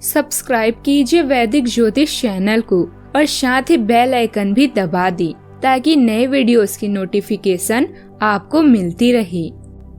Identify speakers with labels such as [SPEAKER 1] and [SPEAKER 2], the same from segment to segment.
[SPEAKER 1] Subscribe कीजिए वैदिक ज्योतिष चैनल को और साथ ही बेल आइकन भी दबा दी ताकि नए वीडियोस की नोटिफिकेशन आपको मिलती रहे।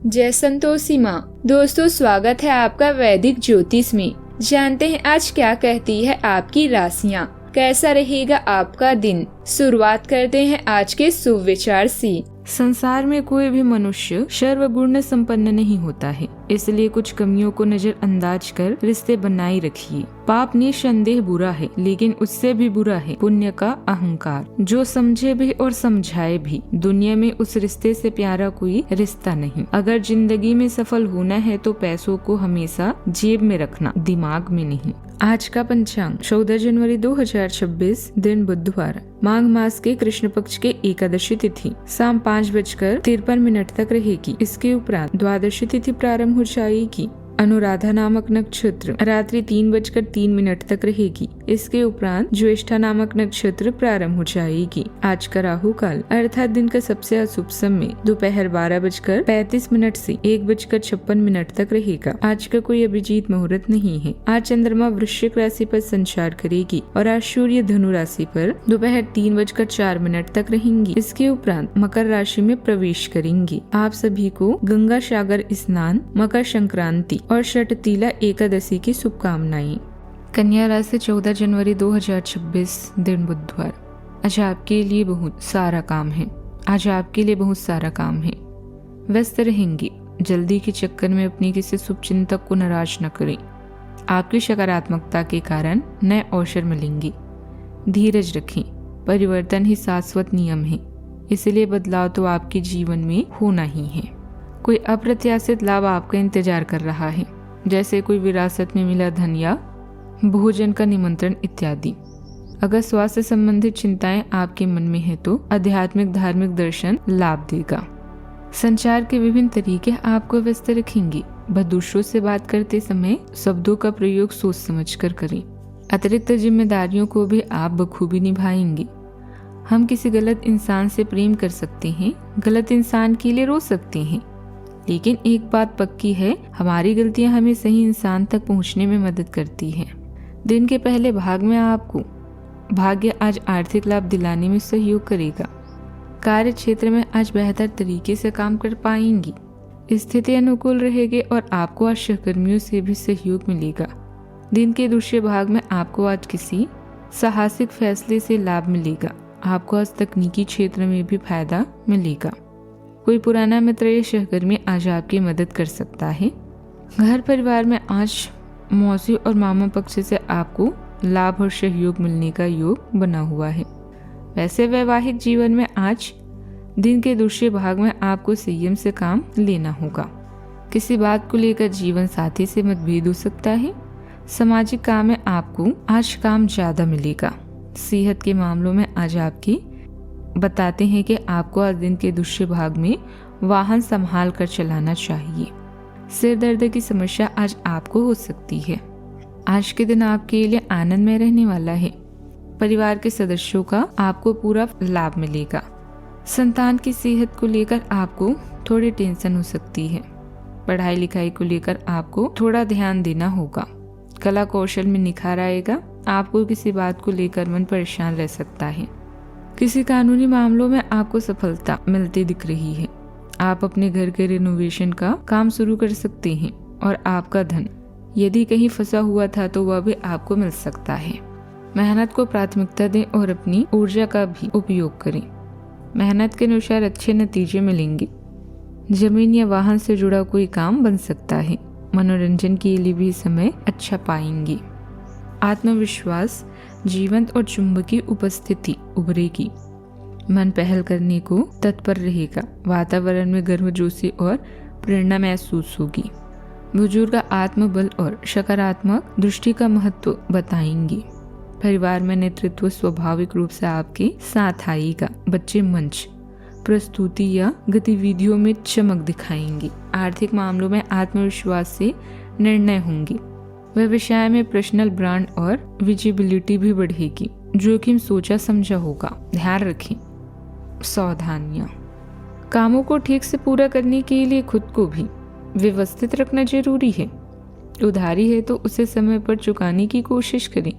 [SPEAKER 1] जय संतोषी माँ। दोस्तों, स्वागत है आपका वैदिक ज्योतिष में। जानते हैं आज क्या कहती है आपकी राशियाँ, कैसा रहेगा आपका दिन। शुरुआत करते हैं आज के शुभ विचार से। संसार में कोई भी मनुष्य सर्वगुण संपन्न नहीं होता है, इसलिए कुछ कमियों को नजरअंदाज कर रिश्ते बनाए रखिए। पाप निसंदेह बुरा है, लेकिन उससे भी बुरा है पुण्य का अहंकार। जो समझे भी और समझाए भी, दुनिया में उस रिश्ते से प्यारा कोई रिश्ता नहीं। अगर जिंदगी में सफल होना है तो पैसों को हमेशा जेब में रखना, दिमाग में नहीं। आज का पंचांग 14 जनवरी 2026, दिन बुधवार। माघ मास के कृष्ण पक्ष के एकादशी तिथि शाम 5:53 तक रहेगी। इसके उपरांत द्वादशी तिथि प्रारंभ हो जाएगी। अनुराधा नामक नक्षत्र रात्रि 3:03 तक रहेगी। इसके उपरांत ज्येष्ठा नामक नक्षत्र प्रारंभ हो जाएगी। आज का राहु काल अर्थात दिन का सबसे अशुभ समय दोपहर 12:35 से 1:56 तक रहेगा। आज का कोई अभिजीत मुहूर्त नहीं है। आज चंद्रमा वृश्चिक राशि पर संचार करेगी और आज सूर्य धनु राशि पर दोपहर 3:04 तक रहेंगी। इसके उपरांत मकर राशि में प्रवेश करेंगी। आप सभी को गंगा सागर स्नान, मकर संक्रांति और षटतिला एकादशी की शुभकामनाएं। कन्या राशि 14 जनवरी 2026, दिन बुधवार। आज आपके लिए बहुत सारा काम है। व्यस्त रहेंगे। जल्दी के चक्कर में अपनी किसी शुभ चिंतक को नाराज न करें। आपकी सकारात्मकता के कारण नए अवसर मिलेंगे। धीरज रखें। परिवर्तन ही शाश्वत नियम है, इसलिए बदलाव तो आपके जीवन में होना ही है। कोई अप्रत्याशित लाभ आपका इंतजार कर रहा है, जैसे कोई विरासत में मिला धन या भोजन का निमंत्रण इत्यादि। अगर स्वास्थ्य संबंधित चिंताएं आपके मन में है तो आध्यात्मिक धार्मिक दर्शन लाभ देगा। संचार के विभिन्न तरीके आपको व्यस्त रखेंगे। दूसरों से बात करते समय शब्दों का प्रयोग सोच समझ कर करें। अतिरिक्त जिम्मेदारियों को भी आप बखूबी निभाएंगे। हम किसी गलत इंसान से प्रेम कर सकते हैं, गलत इंसान के लिए रो सकते हैं, लेकिन एक बात पक्की है, हमारी गलतियां हमें सही इंसान तक पहुंचने में मदद करती हैं। दिन के पहले भाग में आपको भाग्य आज आर्थिक लाभ दिलाने में सहयोग करेगा। कार्य क्षेत्र में आज बेहतर तरीके से काम कर पाएंगी। स्थिति अनुकूल रहेगी और आपको आज सहकर्मियों से भी सहयोग मिलेगा। दिन के दूसरे भाग में आपको आज किसी साहसिक फैसले से लाभ मिलेगा। आपको आज तकनीकी क्षेत्र में भी फायदा मिलेगा। कोई पुराना मित्र या सहकर्मी आज आपकी मदद कर सकता है। घर परिवार में आज मौसी और मामा पक्ष से आपको लाभ और सहयोग मिलने का योग बना हुआ है। वैसे वैवाहिक जीवन में आज दिन के दूसरे भाग में आपको संयम से काम लेना होगा। किसी बात को लेकर जीवन साथी से मतभेद हो सकता है। सामाजिक काम में आपको आज काम ज्यादा मिलेगा। सेहत के मामलों में आज आपकी बताते हैं कि आपको आज दिन के दूसरे भाग में वाहन संभाल कर चलाना चाहिए। सिर दर्द की समस्या आज आपको हो सकती है। आज के दिन आपके लिए आनंदमय रहने वाला है। परिवार के सदस्यों का आपको पूरा लाभ मिलेगा। संतान की सेहत को लेकर आपको थोड़ी टेंशन हो सकती है। पढ़ाई लिखाई को लेकर आपको थोड़ा ध्यान देना होगा। कला कौशल में निखार आएगा। आपको किसी बात को लेकर मन परेशान रह सकता है। किसी कानूनी मामलों में आपको सफलता मिलती दिख रही है। आप अपने घर के रिनोवेशन का काम शुरू कर सकते हैं और आपका धन यदि कहीं फंसा हुआ था तो वह भी आपको मिल सकता है। मेहनत को प्राथमिकता दें और अपनी ऊर्जा का भी उपयोग करें। मेहनत के अनुसार अच्छे नतीजे मिलेंगे। जमीन या वाहन से जुड़ा कोई काम बन सकता है। मनोरंजन के लिए भी समय अच्छा पाएंगे। आत्मविश्वास, जीवंत और चुंबकीय उपस्थिति उभरेगी। मन पहल करने को तत्पर रहेगा। वातावरण में गर्मजोशी और प्रेरणा महसूस होगी। बुजुर्ग आत्मबल और सकारात्मक दृष्टि का महत्व बताएंगे। परिवार में नेतृत्व स्वाभाविक रूप से आपके साथ आएगा। बच्चे मंच, प्रस्तुति या गतिविधियों में चमक दिखाएंगे। आर्थिक मामलों में आत्मविश्वास से निर्णय होंगे। व्यवसाय में पर्सनल ब्रांड और विजिबिलिटी भी बढ़ेगी। जोखिम सोचा समझा होगा, ध्यान रखें। सावधानियां, कामों को ठीक से पूरा करने के लिए खुद को भी व्यवस्थित रखना जरूरी है। उधारी है तो उसे समय पर चुकाने की कोशिश करें।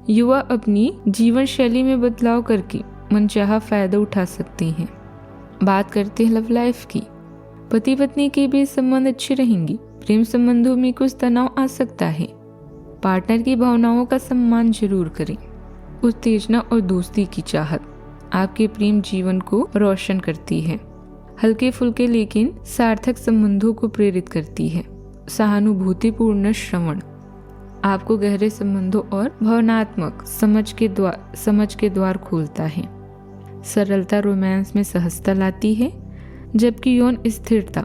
[SPEAKER 1] युवा अपनी जीवन शैली में बदलाव करके मनचाहा फायदा उठा सकते हैं। बात करते हैं लव लाइफ की। पति पत्नी के बीच संबंध अच्छे रहेंगे। प्रेम संबंधों में कुछ तनाव आ सकता है। पार्टनर की भावनाओं का सम्मान जरूर करें। उत्तेजना और दोस्ती की चाहत आपके प्रेम जीवन को रोशन करती है। हल्के फुल्के लेकिन सार्थक संबंधों को प्रेरित करती है। सहानुभूतिपूर्ण श्रवण आपको गहरे संबंधों और भावनात्मक समझ के द्वार खोलता है। सरलता रोमांस में सहजता लाती है, जबकि यौन स्थिरता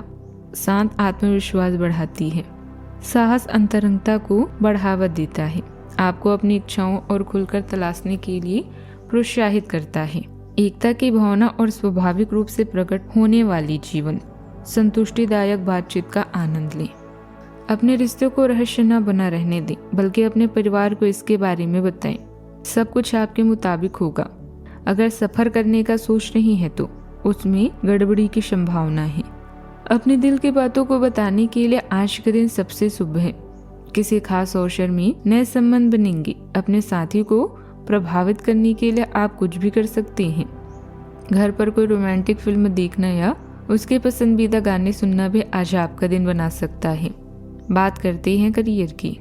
[SPEAKER 1] शांत आत्मविश्वास बढ़ाती है। साहस अंतरंगता को बढ़ावा देता है, आपको अपनी इच्छाओं और खुलकर तलाशने के लिए प्रोत्साहित करता है। एकता की भावना और स्वाभाविक रूप से प्रकट होने वाली जीवन संतुष्टिदायक बातचीत का आनंद लें। अपने रिश्ते को रहस्य न बना रहने दें, बल्कि अपने परिवार को इसके बारे में बताएं। सब कुछ आपके मुताबिक होगा। अगर सफर करने का सोच नहीं है तो उसमें गड़बड़ी की संभावना है। अपने दिल की बातों को बताने के लिए आज का दिन सबसे शुभ है। किसी खास अवसर में नए संबंध बनेंगे। अपने साथी को प्रभावित करने के लिए आप कुछ भी कर सकते हैं। घर पर कोई रोमांटिक फिल्म देखना या उसके पसंदीदा गाने सुनना भी आज आपका दिन बना सकता है। बात करते हैं करियर की।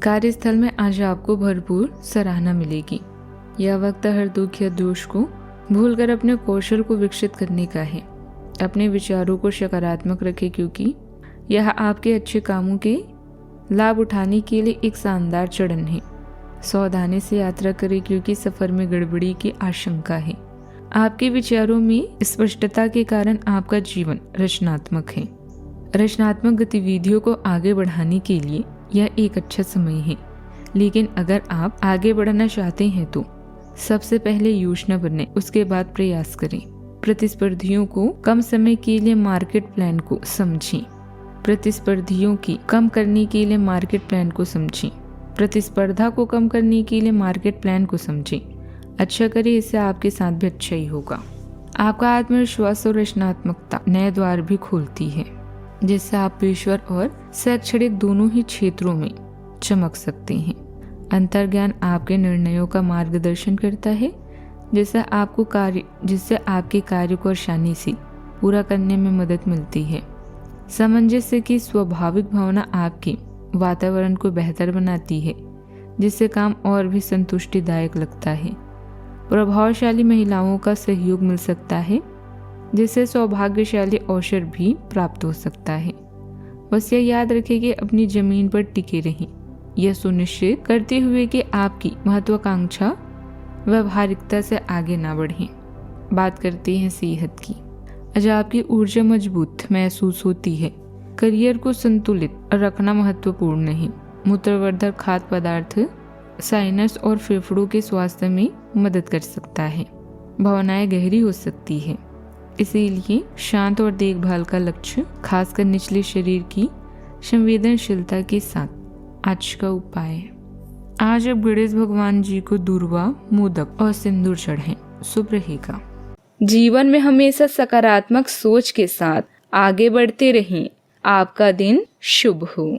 [SPEAKER 1] कार्यस्थल में आज आपको भरपूर सराहना मिलेगी। यह वक्त हर दुख या दोष को भूलकर अपने कौशल को विकसित करने का है। अपने विचारों को सकारात्मक रखें, क्योंकि यह आपके अच्छे कामों के लाभ उठाने के लिए एक शानदार चरण है। सावधानी से यात्रा करें, क्योंकि सफर में गड़बड़ी की आशंका है। आपके विचारों में स्पष्टता के कारण आपका जीवन रचनात्मक है। रचनात्मक गतिविधियों को आगे बढ़ाने के लिए यह एक अच्छा समय है। लेकिन अगर आप आगे बढ़ना चाहते हैं तो सबसे पहले योजना बनाएं, उसके बाद प्रयास करें। प्रतिस्पर्धियों को कम समय के लिए मार्केट प्लान को समझें। प्रतिस्पर्धियों की कम करने के लिए मार्केट प्लान को समझें। प्रतिस्पर्धा को कम करने के लिए मार्केट प्लान को समझें। अच्छा करें, इससे आपके साथ भी अच्छा ही होगा। आपका आत्मविश्वास और रचनात्मकता नए द्वार भी खोलती है, जिससे आप पेशेवर और शैक्षणिक दोनों ही क्षेत्रों में चमक सकते हैं। अंतर्ज्ञान आपके निर्णयों का मार्गदर्शन करता है, जिससे आपके कार्य को आसानी से पूरा करने में मदद मिलती है। सामंजस्य की स्वाभाविक भावना आपके वातावरण को बेहतर बनाती है, जिससे काम और भी संतुष्टिदायक लगता है। प्रभावशाली महिलाओं का सहयोग मिल सकता है, जिससे सौभाग्यशाली अवसर भी प्राप्त हो सकता है। बस यह याद रखें कि अपनी जमीन पर टिके रहें, यह सुनिश्चित करते हुए कि आपकी महत्वाकांक्षा व्यवहारिकता से आगे ना बढ़े। बात करते हैं सेहत की। आज आपकी ऊर्जा मजबूत महसूस होती है। करियर को संतुलित रखना महत्वपूर्ण है। मूत्रवर्धक खाद्य पदार्थ साइनस और फेफड़ों के स्वास्थ्य में मदद कर सकता है। भावनाएं गहरी हो सकती है, इसीलिए शांत और देखभाल का लक्ष्य, खासकर निचले शरीर की संवेदनशीलता के साथ आज का उपाय है। आज अब गणेश भगवान जी को दूर्वा, मोदक और सिंदूर चढ़ाएं, शुभ रहेगा। जीवन में हमेशा सकारात्मक सोच के साथ आगे बढ़ते रहें। आपका दिन शुभ हो।